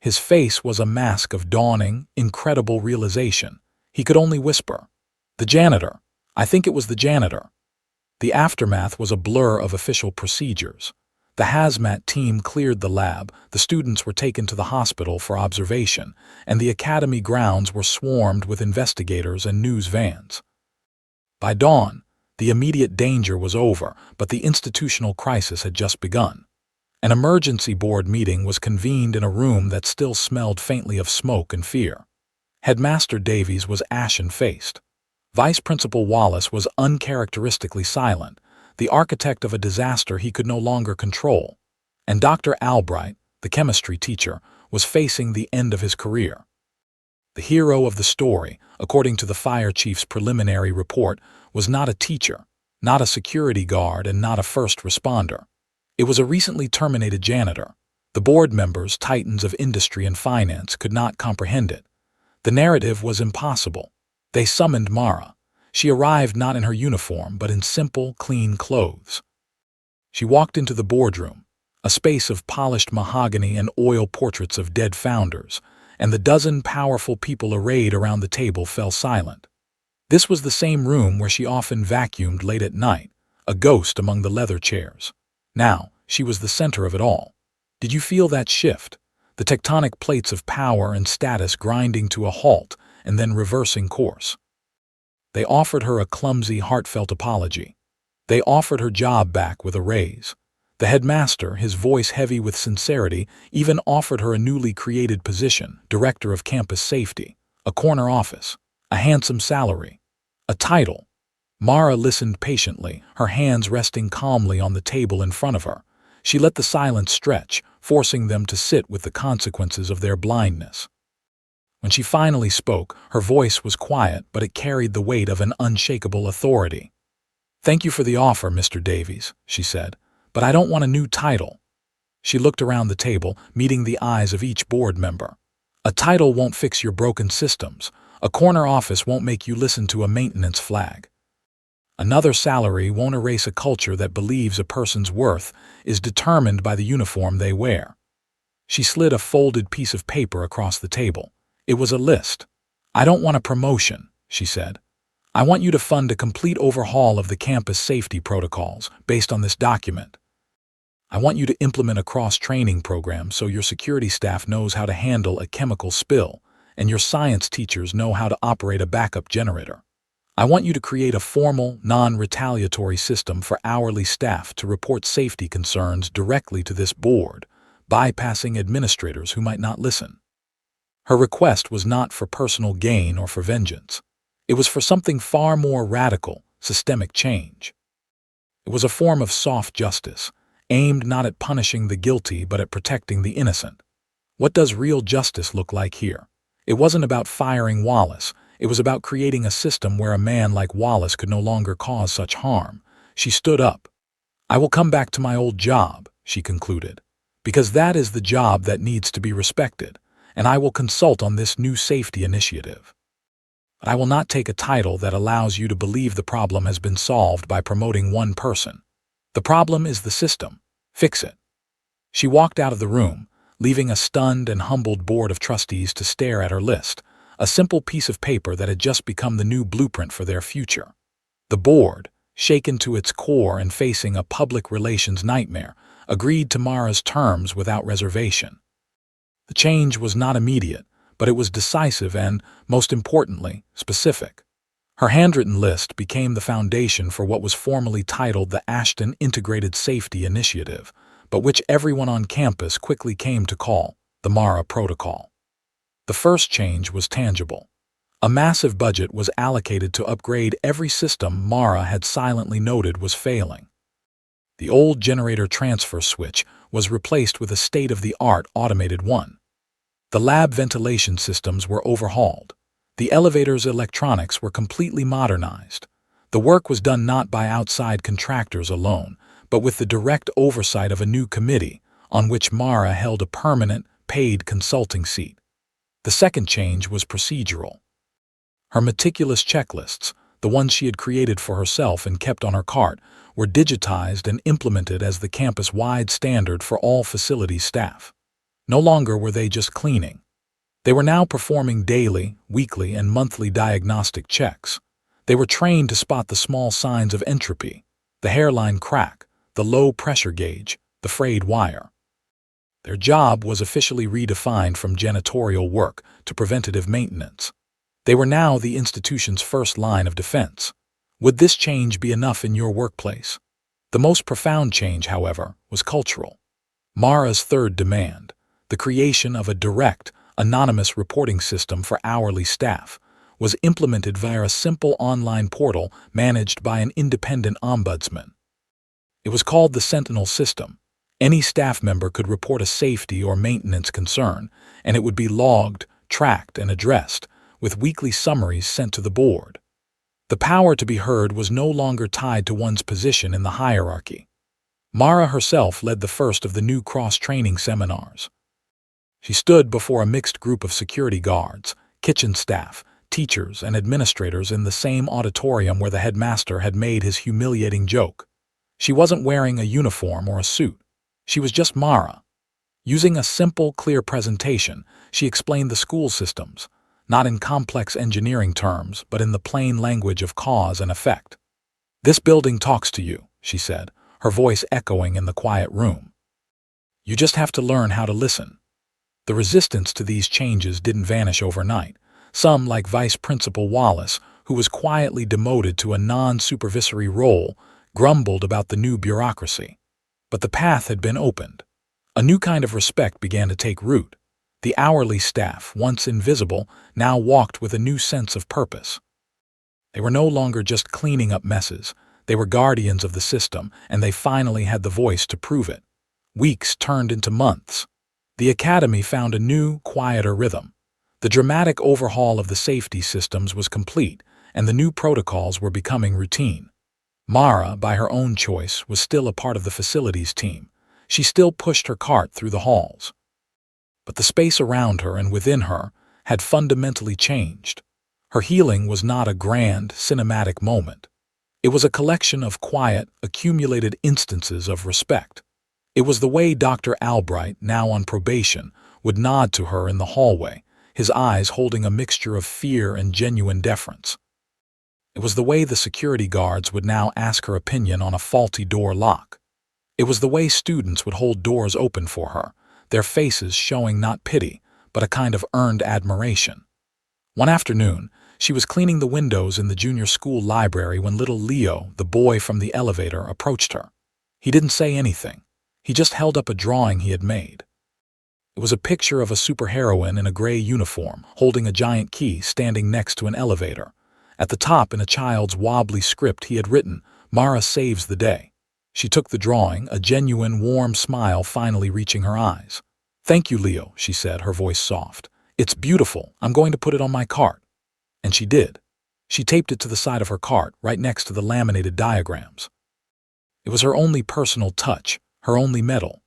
His face was a mask of dawning, incredible realization. He could only whisper, "The janitor. I think it was the janitor." The aftermath was a blur of official procedures. The hazmat team cleared the lab, the students were taken to the hospital for observation, and the academy grounds were swarmed with investigators and news vans. By dawn, the immediate danger was over, but the institutional crisis had just begun. An emergency board meeting was convened in a room that still smelled faintly of smoke and fear. Headmaster Davies was ashen-faced. Vice Principal Wallace was uncharacteristically silent, the architect of a disaster he could no longer control. And Dr. Albright, the chemistry teacher, was facing the end of his career. The hero of the story, according to the fire chief's preliminary report, was not a teacher, not a security guard, and not a first responder. It was a recently terminated janitor. The board members, titans of industry and finance, could not comprehend it. The narrative was impossible. They summoned Mara. She arrived not in her uniform, but in simple, clean clothes. She walked into the boardroom, a space of polished mahogany and oil portraits of dead founders, and the dozen powerful people arrayed around the table fell silent. This was the same room where she often vacuumed late at night, a ghost among the leather chairs. Now, she was the center of it all. Did you feel that shift? The tectonic plates of power and status grinding to a halt and then reversing course. They offered her a clumsy, heartfelt apology. They offered her job back with a raise. The headmaster, his voice heavy with sincerity, even offered her a newly created position, director of campus safety, a corner office, a handsome salary, a title. Mara listened patiently, her hands resting calmly on the table in front of her. She let the silence stretch, forcing them to sit with the consequences of their blindness. When she finally spoke, her voice was quiet, but it carried the weight of an unshakable authority. "Thank you for the offer, Mr. Davies," she said, "but I don't want a new title." She looked around the table, meeting the eyes of each board member. "A title won't fix your broken systems. A corner office won't make you listen to a maintenance flag. Another salary won't erase a culture that believes a person's worth is determined by the uniform they wear." She slid a folded piece of paper across the table. It was a list. "I don't want a promotion," she said. I want you to fund a complete overhaul of the campus safety protocols based on this document. I want you to implement a cross-training program so your security staff knows how to handle a chemical spill and your science teachers know how to operate a backup generator. I want you to create a formal, non-retaliatory system for hourly staff to report safety concerns directly to this board, bypassing administrators who might not listen. Her request was not for personal gain or for vengeance. It was for something far more radical, systemic change. It was a form of soft justice, aimed not at punishing the guilty but at protecting the innocent. What does real justice look like here? It wasn't about firing Wallace. It was about creating a system where a man like Wallace could no longer cause such harm. She stood up. I will come back to my old job, she concluded, because that is the job that needs to be respected, and I will consult on this new safety initiative. But I will not take a title that allows you to believe the problem has been solved by promoting one person. The problem is the system. Fix it. She walked out of the room, leaving a stunned and humbled board of trustees to stare at her list, a simple piece of paper that had just become the new blueprint for their future. The board, shaken to its core and facing a public relations nightmare, agreed to Mara's terms without reservation. The change was not immediate, but it was decisive and, most importantly, specific. Her handwritten list became the foundation for what was formally titled the Ashton Integrated Safety Initiative, but which everyone on campus quickly came to call the Mara Protocol. The first change was tangible. A massive budget was allocated to upgrade every system Mara had silently noted was failing. The old generator transfer switch was replaced with a state-of-the-art automated one. The lab ventilation systems were overhauled. The elevator's electronics were completely modernized. The work was done not by outside contractors alone, but with the direct oversight of a new committee, on which Mara held a permanent, paid consulting seat. The second change was procedural. Her meticulous checklists, the ones she had created for herself and kept on her cart, were digitized and implemented as the campus-wide standard for all facilities staff. No longer were they just cleaning. They were now performing daily, weekly, and monthly diagnostic checks. They were trained to spot the small signs of entropy, the hairline crack, the low pressure gauge, the frayed wire. Their job was officially redefined from janitorial work to preventative maintenance. They were now the institution's first line of defense. Would this change be enough in your workplace? The most profound change, however, was cultural. Mara's third demand, the creation of a direct, anonymous reporting system for hourly staff, was implemented via a simple online portal managed by an independent ombudsman. It was called the Sentinel system. Any staff member could report a safety or maintenance concern, and it would be logged, tracked, and addressed, with weekly summaries sent to the board. The power to be heard was no longer tied to one's position in the hierarchy. Mara herself led the first of the new cross-training seminars. She stood before a mixed group of security guards, kitchen staff, teachers, and administrators in the same auditorium where the headmaster had made his humiliating joke. She wasn't wearing a uniform or a suit. She was just Mara. Using a simple, clear presentation, she explained the school systems, not in complex engineering terms, but in the plain language of cause and effect. "This building talks to you," she said, her voice echoing in the quiet room. "You just have to learn how to listen." The resistance to these changes didn't vanish overnight. Some, like Vice Principal Wallace, who was quietly demoted to a non-supervisory role, grumbled about the new bureaucracy. But the path had been opened. A new kind of respect began to take root. The hourly staff, once invisible, now walked with a new sense of purpose. They were no longer just cleaning up messes. They were guardians of the system, and they finally had the voice to prove it. Weeks turned into months. The academy found a new, quieter rhythm. The dramatic overhaul of the safety systems was complete, and the new protocols were becoming routine. Mara, by her own choice, was still a part of the facilities team. She still pushed her cart through the halls. But the space around her and within her had fundamentally changed. Her healing was not a grand, cinematic moment. It was a collection of quiet, accumulated instances of respect. It was the way Dr. Albright, now on probation, would nod to her in the hallway, his eyes holding a mixture of fear and genuine deference. It was the way the security guards would now ask her opinion on a faulty door lock. It was the way students would hold doors open for her, their faces showing not pity, but a kind of earned admiration. One afternoon, she was cleaning the windows in the junior school library when little Leo, the boy from the elevator, approached her. He didn't say anything. He just held up a drawing he had made. It was a picture of a superheroine in a gray uniform, holding a giant key, standing next to an elevator. At the top, in a child's wobbly script, he had written, "Mara saves the day." She took the drawing, a genuine, warm smile finally reaching her eyes. "Thank you, Leo," she said, her voice soft. "It's beautiful. I'm going to put it on my cart." And she did. She taped it to the side of her cart, right next to the laminated diagrams. It was her only personal touch, her only medal.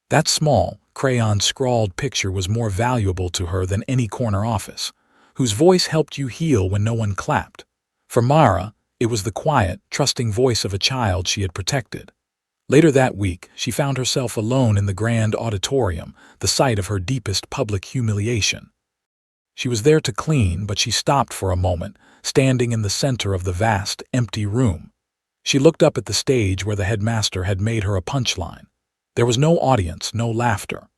That small, crayon-scrawled picture was more valuable to her than any corner office, whose voice helped you heal when no one clapped. For Mara, it was the quiet, trusting voice of a child she had protected. Later that week, she found herself alone in the grand auditorium, the site of her deepest public humiliation. She was there to clean, but she stopped for a moment, standing in the center of the vast, empty room. She looked up at the stage where the headmaster had made her a punchline. There was no audience, no laughter.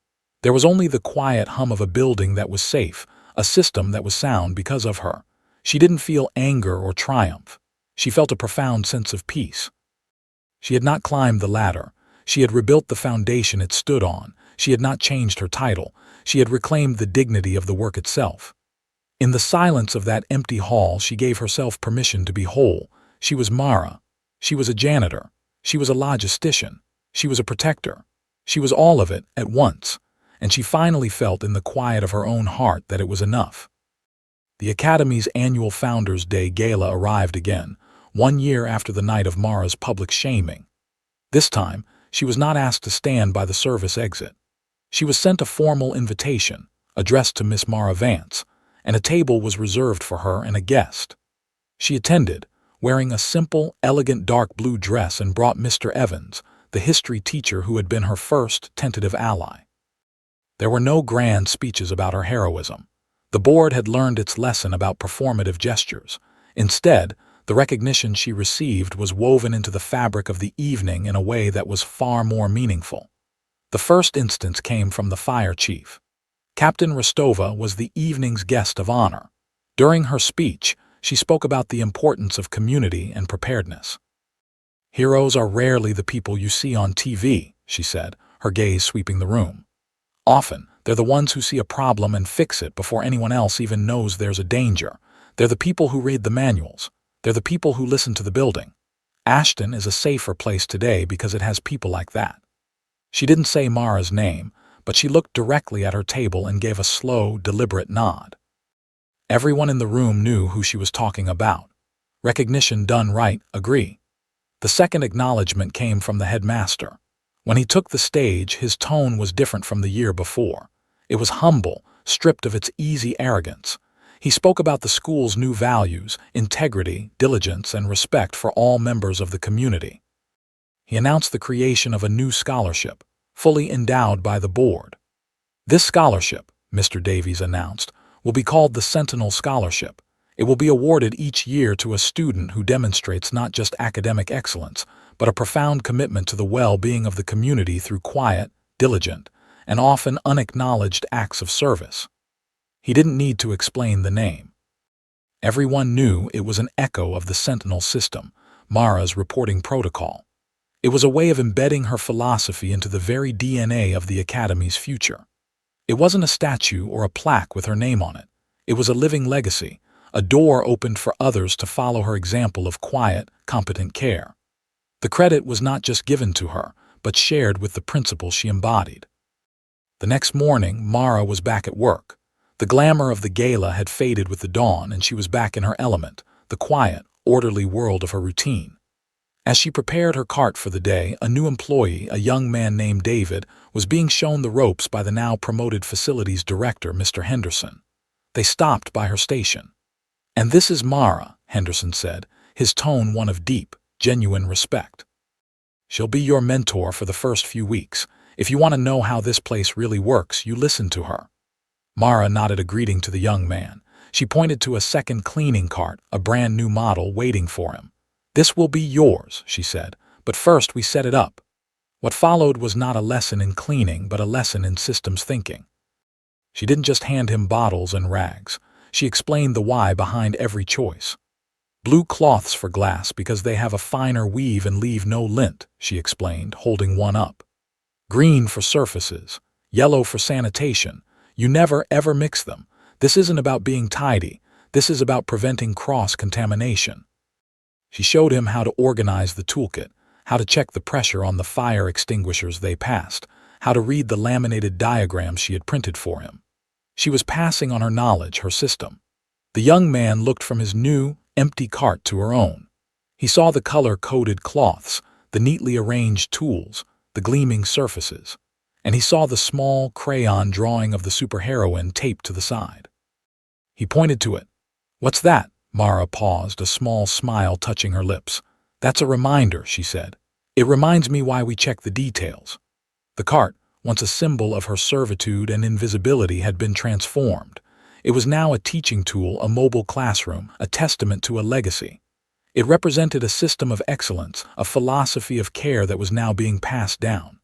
There was only the quiet hum of a building that was safe, a system that was sound because of her. She didn't feel anger or triumph. She felt a profound sense of peace. She had not climbed the ladder. She had rebuilt the foundation it stood on. She had not changed her title. She had reclaimed the dignity of the work itself. In the silence of that empty hall, she gave herself permission to be whole. She was Mara. She was a janitor. She was a logistician. She was a protector. She was all of it at once, and she finally felt in the quiet of her own heart that it was enough. The Academy's annual Founders' Day Gala arrived again, 1 year after the night of Mara's public shaming. This time, she was not asked to stand by the service exit. She was sent a formal invitation, addressed to Miss Mara Vance, and a table was reserved for her and a guest. She attended, wearing a simple, elegant dark blue dress, and brought Mr. Evans, the history teacher who had been her first tentative ally. There were no grand speeches about her heroism. The board had learned its lesson about performative gestures. Instead, the recognition she received was woven into the fabric of the evening in a way that was far more meaningful. The first instance came from the fire chief. Captain Rostova was the evening's guest of honor. During her speech, she spoke about the importance of community and preparedness. "Heroes are rarely the people you see on TV," she said, her gaze sweeping the room. "Often, they're the ones who see a problem and fix it before anyone else even knows there's a danger. They're the people who read the manuals. They're the people who listen to the building. Ashton is a safer place today because it has people like that." She didn't say Mara's name, but she looked directly at her table and gave a slow, deliberate nod. Everyone in the room knew who she was talking about. Recognition done right, agree. The second acknowledgement came from the headmaster. When he took the stage, his tone was different from the year before. It was humble, stripped of its easy arrogance. He spoke about the school's new values, integrity, diligence, and respect for all members of the community. He announced the creation of a new scholarship, fully endowed by the board. "This scholarship," Mr. Davies announced, "will be called the Sentinel Scholarship. It will be awarded each year to a student who demonstrates not just academic excellence, but a profound commitment to the well-being of the community through quiet, diligent, and often unacknowledged acts of service." He didn't need to explain the name. Everyone knew it was an echo of the Sentinel system, Mara's reporting protocol. It was a way of embedding her philosophy into the very DNA of the Academy's future. It wasn't a statue or a plaque with her name on it. It was a living legacy, a door opened for others to follow her example of quiet, competent care. The credit was not just given to her, but shared with the principles she embodied. The next morning, Mara was back at work. The glamour of the gala had faded with the dawn, and she was back in her element, the quiet, orderly world of her routine. As she prepared her cart for the day, a new employee, a young man named David, was being shown the ropes by the now promoted facilities director, Mr. Henderson. They stopped by her station. "And this is Mara," Henderson said, his tone one of deep, genuine respect. "She'll be your mentor for the first few weeks. If you want to know how this place really works, you listen to her." Mara nodded a greeting to the young man. She pointed to a second cleaning cart, a brand new model waiting for him. "This will be yours," she said, "but first we set it up." What followed was not a lesson in cleaning, but a lesson in systems thinking. She didn't just hand him bottles and rags. She explained the why behind every choice. "Blue cloths for glass because they have a finer weave and leave no lint," she explained, holding one up. "Green for surfaces, yellow for sanitation. You never ever mix them. This isn't about being tidy. This is about preventing cross-contamination." She showed him how to organize the toolkit, how to check the pressure on the fire extinguishers they passed, how to read the laminated diagrams she had printed for him. She was passing on her knowledge, her system. The young man looked from his new, empty cart to her own. He saw the color-coded cloths, the neatly arranged tools, the gleaming surfaces, and he saw the small crayon drawing of the superheroine taped to the side. He pointed to it. "What's that?" Mara paused, a small smile touching her lips. "That's a reminder," she said. "It reminds me why we check the details." The cart, once a symbol of her servitude and invisibility, had been transformed. It was now a teaching tool, a mobile classroom, a testament to a legacy. It represented a system of excellence, a philosophy of care that was now being passed down.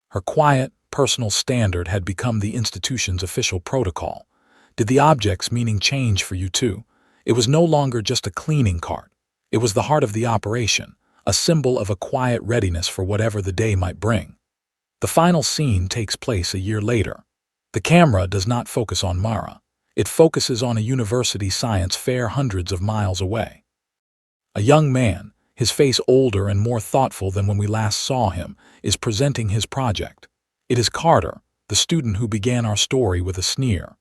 Her quiet, personal standard had become the institution's official protocol. Did the object's meaning change for you too? It was no longer just a cleaning cart. It was the heart of the operation, a symbol of a quiet readiness for whatever the day might bring. The final scene takes place a year later. The camera does not focus on Mara. It focuses on a university science fair hundreds of miles away. A young man, his face older and more thoughtful than when we last saw him, is presenting his project. It is Carter, the student who began our story with a sneer.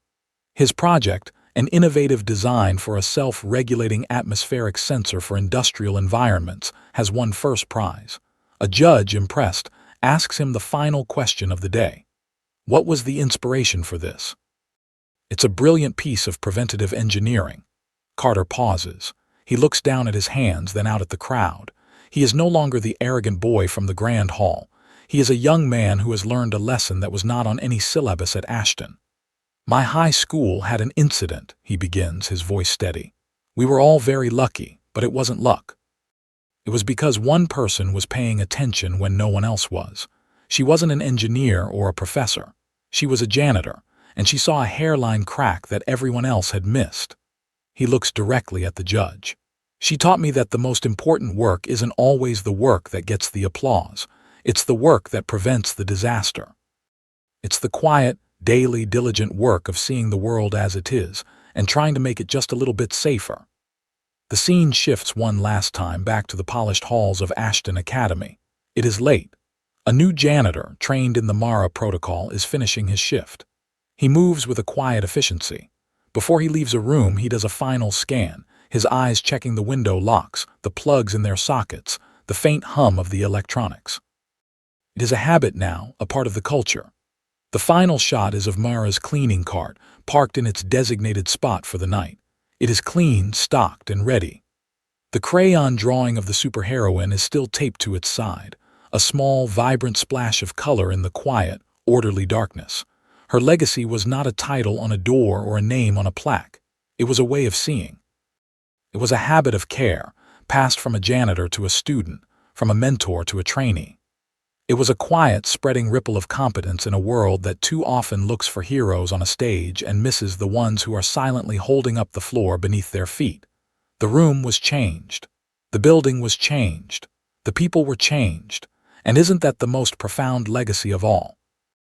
His project, an innovative design for a self-regulating atmospheric sensor for industrial environments, has won first prize. A judge, impressed, asks him the final question of the day. What was the inspiration for this? "It's a brilliant piece of preventative engineering." Carter pauses. He looks down at his hands, then out at the crowd. He is no longer the arrogant boy from the grand hall. He is a young man who has learned a lesson that was not on any syllabus at Ashton. "My high school had an incident," he begins, his voice steady. "We were all very lucky, but it wasn't luck. It was because one person was paying attention when no one else was. She wasn't an engineer or a professor. She was a janitor, and she saw a hairline crack that everyone else had missed." He looks directly at the judge. "She taught me that the most important work isn't always the work that gets the applause. It's the work that prevents the disaster. It's the quiet, daily, diligent work of seeing the world as it is and trying to make it just a little bit safer." The scene shifts one last time back to the polished halls of Ashton Academy. It is late. A new janitor, trained in the Mara protocol, is finishing his shift. He moves with a quiet efficiency. Before he leaves a room, he does a final scan, his eyes checking the window locks, the plugs in their sockets, the faint hum of the electronics. It is a habit now, a part of the culture. The final shot is of Mara's cleaning cart, parked in its designated spot for the night. It is clean, stocked, and ready. The crayon drawing of the superheroine is still taped to its side, a small, vibrant splash of color in the quiet, orderly darkness. Her legacy was not a title on a door or a name on a plaque. It was a way of seeing. It was a habit of care, passed from a janitor to a student, from a mentor to a trainee. It was a quiet, spreading ripple of competence in a world that too often looks for heroes on a stage and misses the ones who are silently holding up the floor beneath their feet. The room was changed. The building was changed. The people were changed. And isn't that the most profound legacy of all?